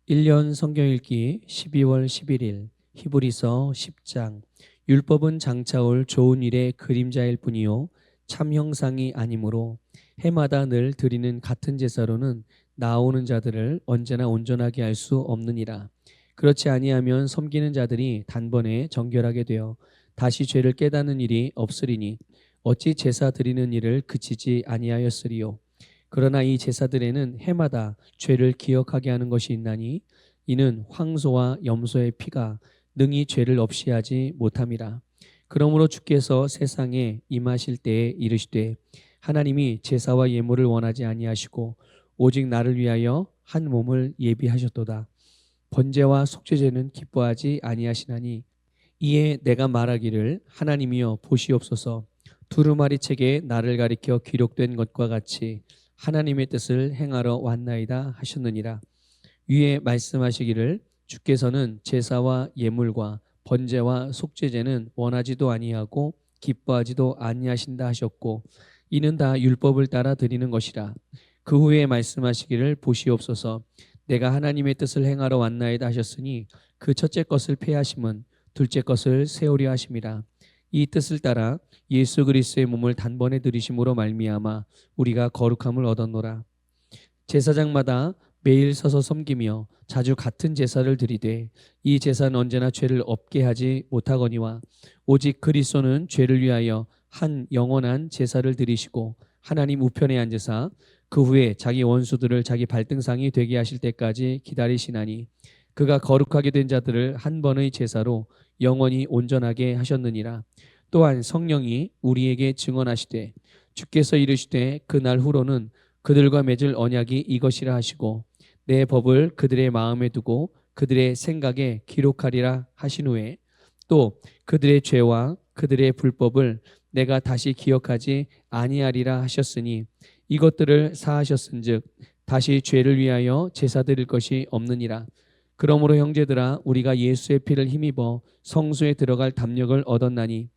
1년 성경 읽기 12월 11일 히브리서 10장. 율법은 장차 올 좋은 일의 그림자일 뿐이요 참 형상이 아니므로 해마다 늘 드리는 같은 제사로는 나아오는 자들을 언제나 온전하게 할 수 없느니라. 그렇지 아니하면 섬기는 자들이 단번에 정결하게 되어 다시 죄를 깨닫는 일이 없으리니 어찌 제사 드리는 일을 그치지 아니하였으리요. 그러나 이 제사들에는 해마다 죄를 기억하게 하는 것이 있나니 이는 황소와 염소의 피가 능히 죄를 없이 하지 못함이라. 그러므로 주께서 세상에 임하실 때에 이르시되 하나님이 제사와 예물을 원하지 아니하시고 오직 나를 위하여 한 몸을 예비하셨도다. 번제와 속죄제는 기뻐하지 아니하시나니 이에 내가 말하기를 하나님이여 보시옵소서. 두루마리 책에 나를 가리켜 기록된 것과 같이 하나님의 뜻을 행하러 왔나이다 하셨느니라. 위에 말씀하시기를 주께서는 제사와 예물과 번제와 속죄제는 원하지도 아니하고 기뻐하지도 아니하신다 하셨고 이는 다 율법을 따라 드리는 것이라. 그 후에 말씀하시기를 보시옵소서. 내가 하나님의 뜻을 행하러 왔나이다 하셨으니 그 첫째 것을 폐하심은 둘째 것을 세우려 하심이라. 이 뜻을 따라 예수 그리스도의 몸을 단번에 들이심으로 말미암아 우리가 거룩함을 얻었노라. 제사장마다 매일 서서 섬기며 자주 같은 제사를 드리되 이 제사는 언제나 죄를 없게 하지 못하거니와 오직 그리스도는 죄를 위하여 한 영원한 제사를 드리시고 하나님 우편에 앉으사 그 후에 자기 원수들을 자기 발등상이 되게 하실 때까지 기다리시나니 그가 거룩하게 된 자들을 한 번의 제사로 영원히 온전하게 하셨느니라. 또한 성령이 우리에게 증언하시되 주께서 이르시되 그날 후로는 그들과 맺을 언약이 이것이라 하시고 내 법을 그들의 마음에 두고 그들의 생각에 기록하리라 하신 후에 또 그들의 죄와 그들의 불법을 내가 다시 기억하지 아니하리라 하셨으니 이것들을 사하셨은즉 다시 죄를 위하여 제사 드릴 것이 없느니라. 그러므로 형제들아 우리가 예수의 피를 힘입어 성소에 들어갈 담력을 얻었나니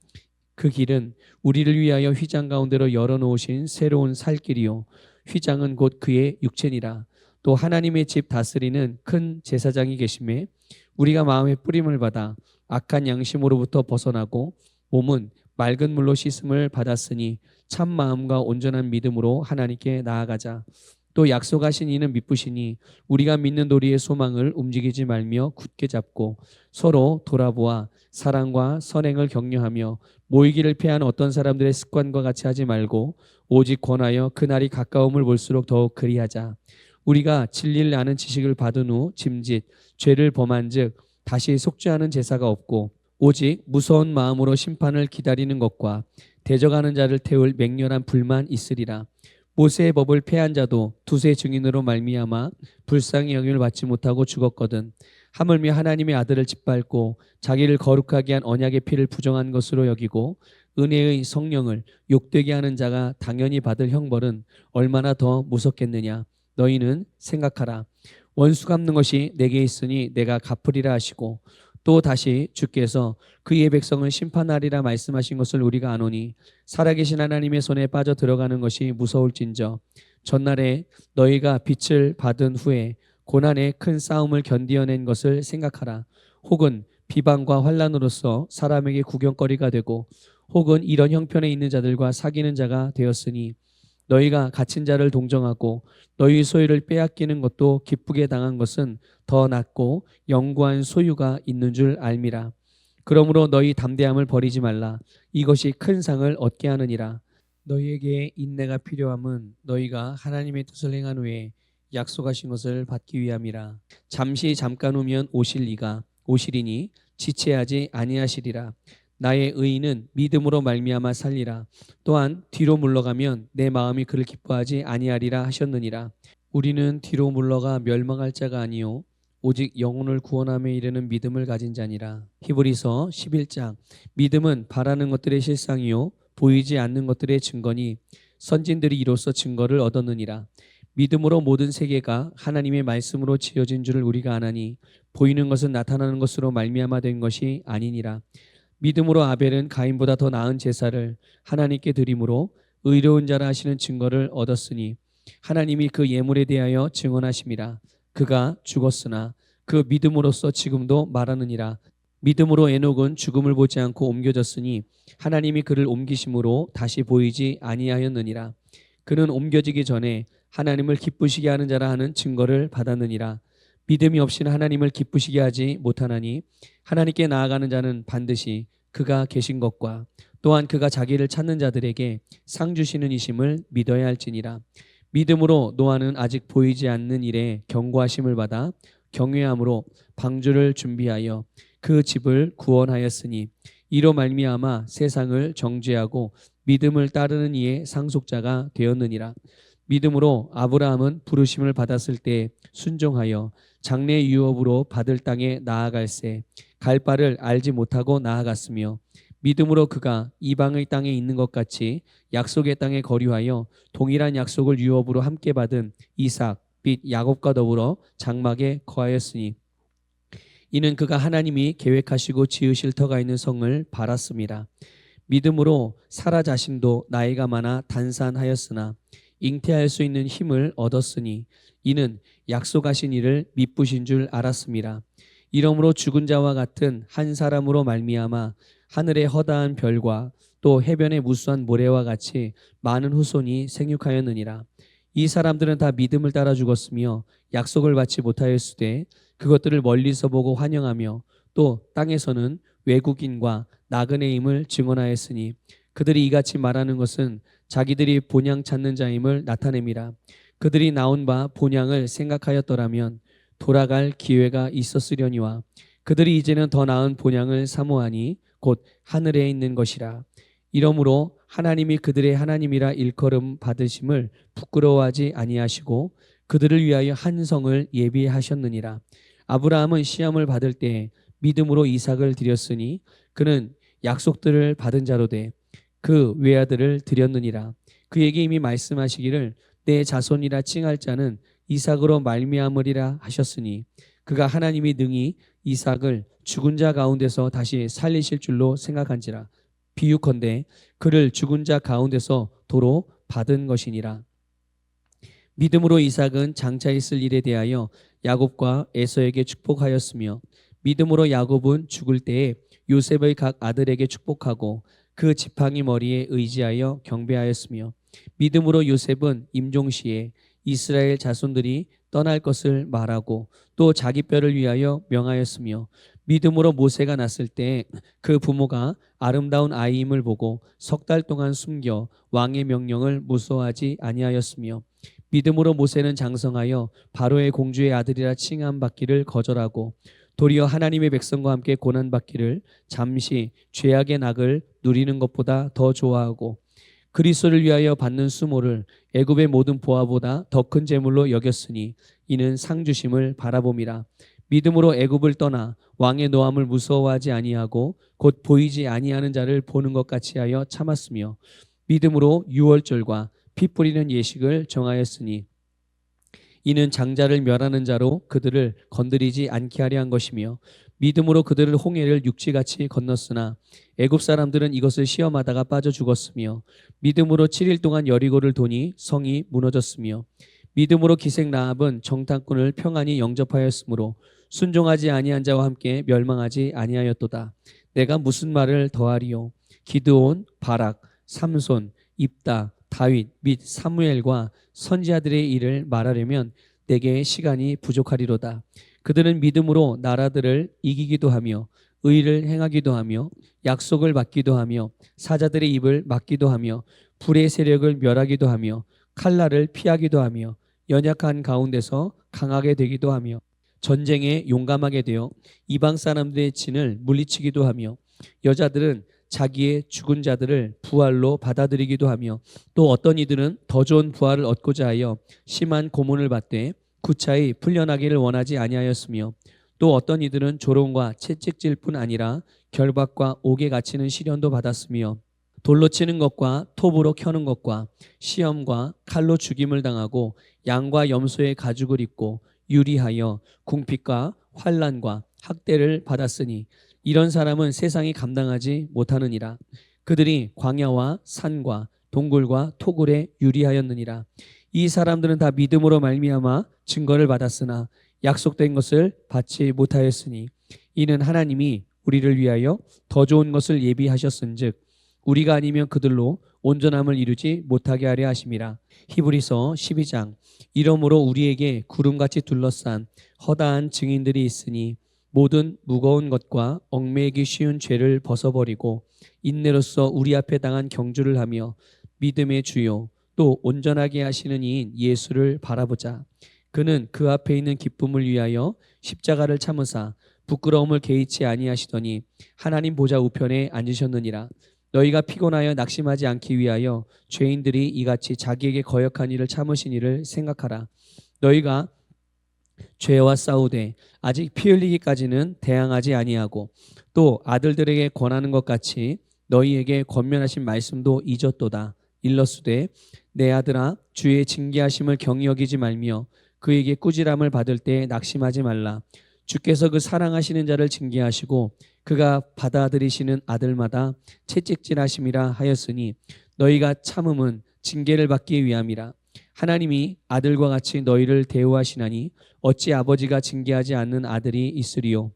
그 길은 우리를 위하여 휘장 가운데로 열어놓으신 새로운 살 길이요 휘장은 곧 그의 육체니라. 또 하나님의 집 다스리는 큰 제사장이 계심에 우리가 마음의 뿌림을 받아 악한 양심으로부터 벗어나고 몸은 맑은 물로 씻음을 받았으니 참 마음과 온전한 믿음으로 하나님께 나아가자. 또 약속하신 이는 미쁘시니 우리가 믿는 도리의 소망을 움직이지 말며 굳게 잡고 서로 돌아보아 사랑과 선행을 격려하며 모이기를 패한 어떤 사람들의 습관과 같이 하지 말고 오직 권하여 그날이 가까움을 볼수록 더욱 그리하자. 우리가 진리를 아는 지식을 받은 후 짐짓 죄를 범한즉 다시 속죄하는 제사가 없고 오직 무서운 마음으로 심판을 기다리는 것과 대적하는 자를 태울 맹렬한 불만 있으리라. 모세의 법을 폐한 자도 두세 증인으로 말미암아 불쌍히 여김을 받지 못하고 죽었거든. 하물며 하나님의 아들을 짓밟고 자기를 거룩하게 한 언약의 피를 부정한 것으로 여기고 은혜의 성령을 욕되게 하는 자가 당연히 받을 형벌은 얼마나 더 무섭겠느냐. 너희는 생각하라. 원수 갚는 것이 내게 있으니 내가 갚으리라 하시고 또 다시 주께서 그의 백성을 심판하리라 말씀하신 것을 우리가 아노니 살아계신 하나님의 손에 빠져 들어가는 것이 무서울진저 전날에 너희가 빛을 받은 후에 고난의 큰 싸움을 견디어낸 것을 생각하라. 혹은 비방과 환난으로서 사람에게 구경거리가 되고 혹은 이런 형편에 있는 자들과 사귀는 자가 되었으니 너희가 갇힌 자를 동정하고 너희 소유를 빼앗기는 것도 기쁘게 당한 것은 더 낫고 영구한 소유가 있는 줄 알미라. 그러므로 너희 담대함을 버리지 말라. 이것이 큰 상을 얻게 하느니라. 너희에게 인내가 필요함은 너희가 하나님의 뜻을 행한 후에 약속하신 것을 받기 위함이라. 잠깐 후면 오실 이가 오시리니 지체하지 아니하시리라. 나의 의인은 믿음으로 말미암아 살리라. 또한 뒤로 물러가면 내 마음이 그를 기뻐하지 아니하리라 하셨느니라. 우리는 뒤로 물러가 멸망할 자가 아니요 오직 영혼을 구원함에 이르는 믿음을 가진 자니라. 히브리서 11장. 믿음은 바라는 것들의 실상이요 보이지 않는 것들의 증거니 선진들이 이로써 증거를 얻었느니라. 믿음으로 모든 세계가 하나님의 말씀으로 지어진 줄을 우리가 아나니 보이는 것은 나타나는 것으로 말미암아 된 것이 아니니라. 믿음으로 아벨은 가인보다 더 나은 제사를 하나님께 드림으로 의로운 자라 하시는 증거를 얻었으니 하나님이 그 예물에 대하여 증언하심이라. 그가 죽었으나 그 믿음으로써 지금도 말하느니라. 믿음으로 에녹은 죽음을 보지 않고 옮겨졌으니 하나님이 그를 옮기심으로 다시 보이지 아니하였느니라. 그는 옮겨지기 전에 하나님을 기쁘시게 하는 자라 하는 증거를 받았느니라. 믿음이 없이는 하나님을 기쁘시게 하지 못하나니 하나님께 나아가는 자는 반드시 그가 계신 것과 또한 그가 자기를 찾는 자들에게 상 주시는 이심을 믿어야 할지니라. 믿음으로 노아는 아직 보이지 않는 일에 경고하심을 받아 경외함으로 방주를 준비하여 그 집을 구원하였으니 이로 말미암아 세상을 정죄하고 믿음을 따르는 이의 상속자가 되었느니라. 믿음으로 아브라함은 부르심을 받았을 때 순종하여 장래 유업으로 받을 땅에 나아갈새 갈 바를 알지 못하고 나아갔으며 믿음으로 그가 이방의 땅에 있는 것 같이 약속의 땅에 거류하여 동일한 약속을 유업으로 함께 받은 이삭 및 야곱과 더불어 장막에 거하였으니 이는 그가 하나님이 계획하시고 지으실 터가 있는 성을 바랐습니다. 믿음으로 사라 자신도 나이가 많아 단산하였으나 잉태할 수 있는 힘을 얻었으니 이는 약속하신 이를 미쁘신 줄 알았습니다. 이러므로 죽은 자와 같은 한 사람으로 말미암아 하늘의 허다한 별과 또 해변의 무수한 모래와 같이 많은 후손이 생육하였느니라. 이 사람들은 다 믿음을 따라 죽었으며 약속을 받지 못하였으되 그것들을 멀리서 보고 환영하며 또 땅에서는 외국인과 나그네임을 증언하였으니 그들이 이같이 말하는 것은 자기들이 본향 찾는 자임을 나타냅니다. 그들이 나온 바 본향을 생각하였더라면 돌아갈 기회가 있었으려니와 그들이 이제는 더 나은 본향을 사모하니 곧 하늘에 있는 것이라. 이러므로 하나님이 그들의 하나님이라 일컬음 받으심을 부끄러워하지 아니하시고 그들을 위하여 한 성을 예비하셨느니라. 아브라함은 시험을 받을 때 믿음으로 이삭을 드렸으니 그는 약속들을 받은 자로 돼 그 외아들을 드렸느니라. 그에게 이미 말씀하시기를 내 자손이라 칭할 자는 이삭으로 말미암으리라 하셨으니 그가 하나님이 능히 이삭을 죽은 자 가운데서 다시 살리실 줄로 생각한지라. 비유컨대 그를 죽은 자 가운데서 도로 받은 것이니라. 믿음으로 이삭은 장차 있을 일에 대하여 야곱과 에서에게 축복하였으며 믿음으로 야곱은 죽을 때에 요셉의 각 아들에게 축복하고 그 지팡이 머리에 의지하여 경배하였으며 믿음으로 요셉은 임종시에 이스라엘 자손들이 떠날 것을 말하고 또 자기 뼈를 위하여 명하였으며 믿음으로 모세가 났을 때 그 부모가 아름다운 아이임을 보고 석 달 동안 숨겨 왕의 명령을 무서워하지 아니하였으며 믿음으로 모세는 장성하여 바로의 공주의 아들이라 칭함 받기를 거절하고 도리어 하나님의 백성과 함께 고난 받기를 잠시 죄악의 낙을 누리는 것보다 더 좋아하고 그리스도를 위하여 받는 수모를 애굽의 모든 보화보다 더 큰 재물로 여겼으니 이는 상 주심을 바라봄이라. 믿음으로 애굽을 떠나 왕의 노함을 무서워하지 아니하고 곧 보이지 아니하는 자를 보는 것 같이 하여 참았으며 믿음으로 유월절과 피 뿌리는 예식을 정하였으니 이는 장자를 멸하는 자로 그들을 건드리지 않게 하려 한 것이며 믿음으로 그들을 홍해를 육지같이 건넜으나 애굽 사람들은 이것을 시험하다가 빠져 죽었으며 믿음으로 7일 동안 여리고를 도니 성이 무너졌으며 믿음으로 기생 라합은 정탐꾼을 평안히 영접하였으므로 순종하지 아니한 자와 함께 멸망하지 아니하였도다. 내가 무슨 말을 더하리요? 기드온, 바락, 삼손, 입다, 다윗 및 사무엘과 선지자들의 일을 말하려면 내게 시간이 부족하리로다. 그들은 믿음으로 나라들을 이기기도 하며 의를 행하기도 하며 약속을 받기도 하며 사자들의 입을 막기도 하며 불의 세력을 멸하기도 하며 칼날을 피하기도 하며 연약한 가운데서 강하게 되기도 하며 전쟁에 용감하게 되어 이방 사람들의 진을 물리치기도 하며 여자들은 자기의 죽은 자들을 부활로 받아들이기도 하며 또 어떤 이들은 더 좋은 부활을 얻고자 하여 심한 고문을 받되 구차히 풀려나기를 원하지 아니하였으며 또 어떤 이들은 조롱과 채찍질 뿐 아니라 결박과 옥에 갇히는 시련도 받았으며 돌로 치는 것과 톱으로 켜는 것과 시험과 칼로 죽임을 당하고 양과 염소의 가죽을 입고 유리하여 궁핍과 환난과 학대를 받았으니 이런 사람은 세상이 감당하지 못하느니라. 그들이 광야와 산과 동굴과 토굴에 유리하였느니라. 이 사람들은 다 믿음으로 말미암아 증거를 받았으나 약속된 것을 받지 못하였으니 이는 하나님이 우리를 위하여 더 좋은 것을 예비하셨은즉 우리가 아니면 그들로 온전함을 이루지 못하게 하려 하심이라. 히브리서 12장. 이러므로 우리에게 구름같이 둘러싼 허다한 증인들이 있으니 모든 무거운 것과 얽매이기 쉬운 죄를 벗어버리고 인내로써 우리 앞에 당한 경주를 하며 믿음의 주요 또 온전하게 하시는 이인 예수를 바라보자. 그는 그 앞에 있는 기쁨을 위하여 십자가를 참으사 부끄러움을 개의치 아니하시더니 하나님 보좌 우편에 앉으셨느니라. 너희가 피곤하여 낙심하지 않기 위하여 죄인들이 이같이 자기에게 거역한 일을 참으신 일을 생각하라. 너희가 죄와 싸우되 아직 피 흘리기까지는 대항하지 아니하고 또 아들들에게 권하는 것 같이 너희에게 권면하신 말씀도 잊었도다. 일러스되 내 아들아 주의 징계하심을 경히 여기지 말며 그에게 꾸지람을 받을 때 낙심하지 말라. 주께서 그 사랑하시는 자를 징계하시고 그가 받아들이시는 아들마다 채찍질하심이라 하였으니 너희가 참음은 징계를 받기 위함이라. 하나님이 아들과 같이 너희를 대우하시나니 어찌 아버지가 징계하지 않는 아들이 있으리요.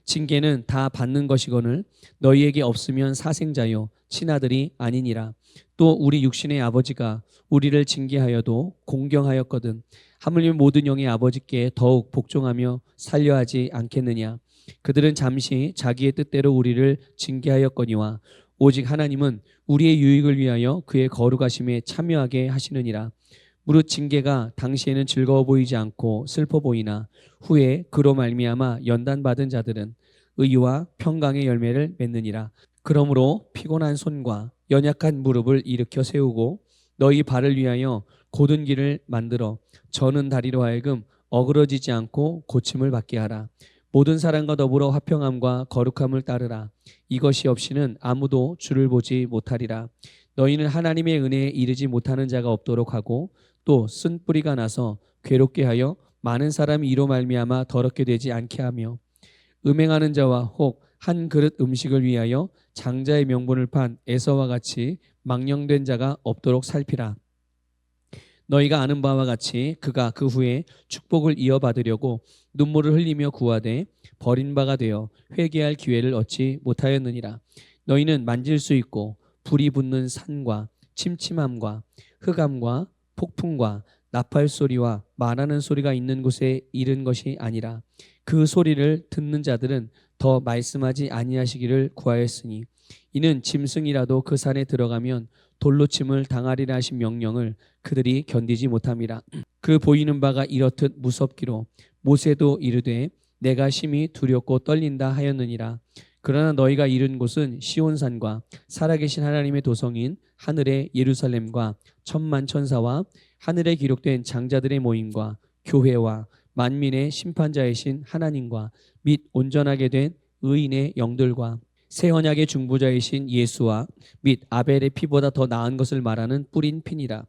징계는 다 받는 것이거늘 너희에게 없으면 사생자요 친아들이 아니니라. 또 우리 육신의 아버지가 우리를 징계하여도 공경하였거든 하물며 모든 영의 아버지께 더욱 복종하며 살려하지 않겠느냐. 그들은 잠시 자기의 뜻대로 우리를 징계하였거니와 오직 하나님은 우리의 유익을 위하여 그의 거룩하심에 참여하게 하시느니라. 무릇 징계가 당시에는 즐거워 보이지 않고 슬퍼 보이나 후에 그로 말미암아 연단받은 자들은 의와 평강의 열매를 맺느니라. 그러므로 피곤한 손과 연약한 무릎을 일으켜 세우고 너희 발을 위하여 곧은 길을 만들어 저는 다리로 하여금 어그러지지 않고 고침을 받게 하라. 모든 사람과 더불어 화평함과 거룩함을 따르라. 이것이 없이는 아무도 주를 보지 못하리라. 너희는 하나님의 은혜에 이르지 못하는 자가 없도록 하고 또 쓴 뿌리가 나서 괴롭게 하여 많은 사람이 이로 말미암아 더럽게 되지 않게 하며 음행하는 자와 혹 한 그릇 음식을 위하여 장자의 명분을 판 에서와 같이 망령된 자가 없도록 살피라. 너희가 아는 바와 같이 그가 그 후에 축복을 이어받으려고 눈물을 흘리며 구하되 버린 바가 되어 회개할 기회를 얻지 못하였느니라. 너희는 만질 수 있고 불이 붙는 산과 침침함과 흑암과 폭풍과 나팔 소리와 말하는 소리가 있는 곳에 이른 것이 아니라 그 소리를 듣는 자들은 더 말씀하지 아니하시기를 구하였으니 이는 짐승이라도 그 산에 들어가면 돌로 침을 당하리라 하신 명령을 그들이 견디지 못함이라. 그 보이는 바가 이렇듯 무섭기로 모세도 이르되 내가 심히 두렵고 떨린다 하였느니라. 그러나 너희가 이른 곳은 시온산과 살아계신 하나님의 도성인 하늘의 예루살렘과 천만 천사와 하늘에 기록된 장자들의 모임과 교회와 만민의 심판자이신 하나님과 및 온전하게 된 의인의 영들과 새 언약의 중보자이신 예수와 및 아벨의 피보다 더 나은 것을 말하는 뿌린 피니라.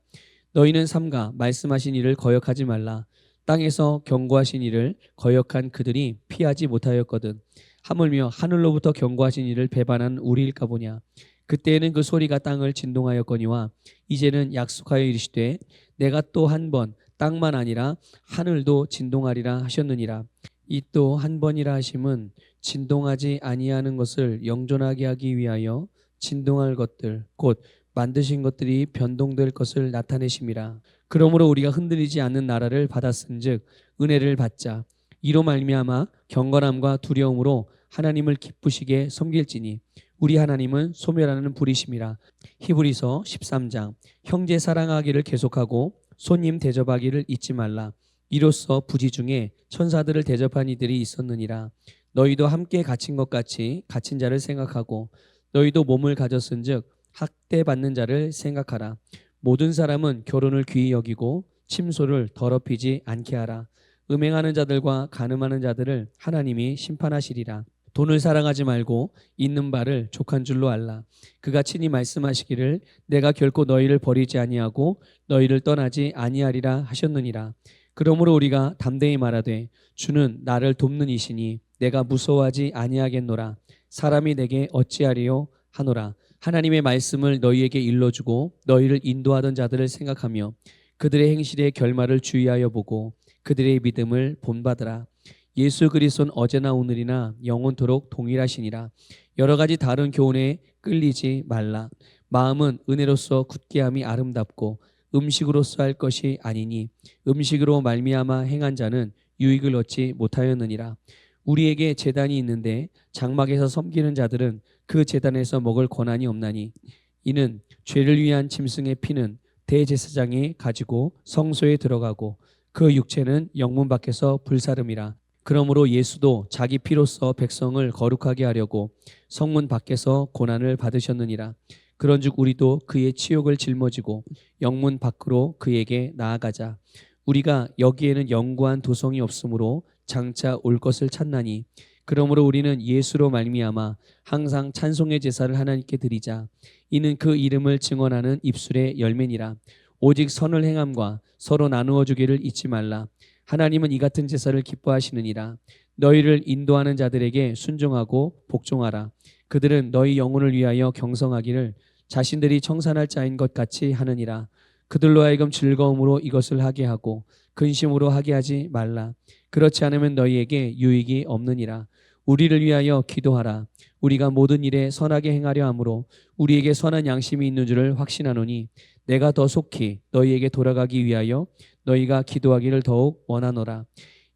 너희는 삼가 말씀하신 이를 거역하지 말라. 땅에서 경고하신 이를 거역한 그들이 피하지 못하였거든. 하물며 하늘로부터 경고하신 이를 배반한 우리일까 보냐. 그때에는 그 소리가 땅을 진동하였거니와 이제는 약속하여 이르시되 내가 또 한 번 땅만 아니라 하늘도 진동하리라 하셨느니라. 이 또 한 번이라 하심은 진동하지 아니하는 것을 영존하게 하기 위하여 진동할 것들 곧 만드신 것들이 변동될 것을 나타내심이라. 그러므로 우리가 흔들리지 않는 나라를 받았은즉 은혜를 받자. 이로 말미암아 경건함과 두려움으로 하나님을 기쁘시게 섬길지니 우리 하나님은 소멸하는 불이심이라. 히브리서 13장. 형제 사랑하기를 계속하고 손님 대접하기를 잊지 말라. 이로써 부지 중에 천사들을 대접한 이들이 있었느니라. 너희도 함께 갇힌 것 같이 갇힌 자를 생각하고 너희도 몸을 가졌은즉 학대받는 자를 생각하라. 모든 사람은 결혼을 귀히 여기고 침소를 더럽히지 않게 하라. 음행하는 자들과 간음하는 자들을 하나님이 심판하시리라. 돈을 사랑하지 말고 있는 바를 족한 줄로 알라. 그가 친히 말씀하시기를 내가 결코 너희를 버리지 아니하고 너희를 떠나지 아니하리라 하셨느니라. 그러므로 우리가 담대히 말하되 주는 나를 돕는 이시니 내가 무서워하지 아니하겠노라. 사람이 내게 어찌하리요 하노라. 하나님의 말씀을 너희에게 일러주고 너희를 인도하던 자들을 생각하며 그들의 행실의 결말을 주의하여 보고 그들의 믿음을 본받으라. 예수 그리스도는 어제나 오늘이나 영원토록 동일하시니라. 여러 가지 다른 교훈에 끌리지 말라. 마음은 은혜로서 굳게 함이 아름답고 음식으로서 할 것이 아니니 음식으로 말미암아 행한 자는 유익을 얻지 못하였느니라. 우리에게 제단이 있는데 장막에서 섬기는 자들은 그 제단에서 먹을 권한이 없나니 이는 죄를 위한 짐승의 피는 대제사장이 가지고 성소에 들어가고 그 육체는 영문 밖에서 불사름이라. 그러므로 예수도 자기 피로써 백성을 거룩하게 하려고 성문 밖에서 고난을 받으셨느니라. 그런즉 우리도 그의 치욕을 짊어지고 영문 밖으로 그에게 나아가자. 우리가 여기에는 영구한 도성이 없으므로 장차 올 것을 찾나니 그러므로 우리는 예수로 말미암아 항상 찬송의 제사를 하나님께 드리자. 이는 그 이름을 증언하는 입술의 열매니라. 오직 선을 행함과 서로 나누어 주기를 잊지 말라. 하나님은 이 같은 제사를 기뻐하시느니라. 너희를 인도하는 자들에게 순종하고 복종하라. 그들은 너희 영혼을 위하여 경성하기를 자신들이 청산할 자인 것 같이 하느니라. 그들로 하여금 즐거움으로 이것을 하게 하고 근심으로 하게 하지 말라. 그렇지 않으면 너희에게 유익이 없느니라. 우리를 위하여 기도하라. 우리가 모든 일에 선하게 행하려 하므로 우리에게 선한 양심이 있는 줄을 확신하노니 내가 더 속히 너희에게 돌아가기 위하여 너희가 기도하기를 더욱 원하노라.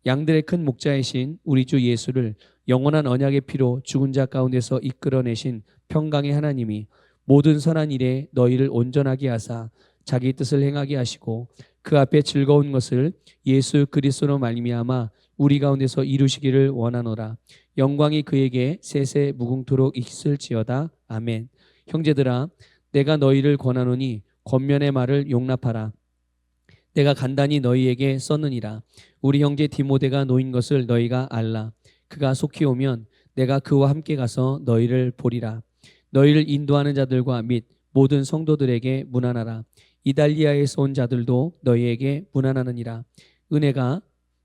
양들의 큰 목자이신 우리 주 예수를 영원한 언약의 피로 죽은 자 가운데서 이끌어내신 평강의 하나님이 모든 선한 일에 너희를 온전하게 하사 자기 뜻을 행하게 하시고 그 앞에 즐거운 것을 예수 그리스도로 말미암아 우리 가운데서 이루시기를 원하노라. 영광이 그에게 세세 무궁토록 있을지어다. 아멘. 형제들아, 내가 너희를 권하노니 권면의 말을 용납하라. 내가 간단히 너희에게 썼느니라. 우리 형제 디모데가 놓인 것을 너희가 알라. 그가 속히 오면 내가 그와 함께 가서 너희를 보리라. 너희를 인도하는 자들과 및 모든 성도들에게 문안하라. 이달리아에서 온 자들도 너희에게 문안하느니라. 은혜가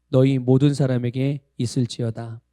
너희 모든 사람에게 있을지어다.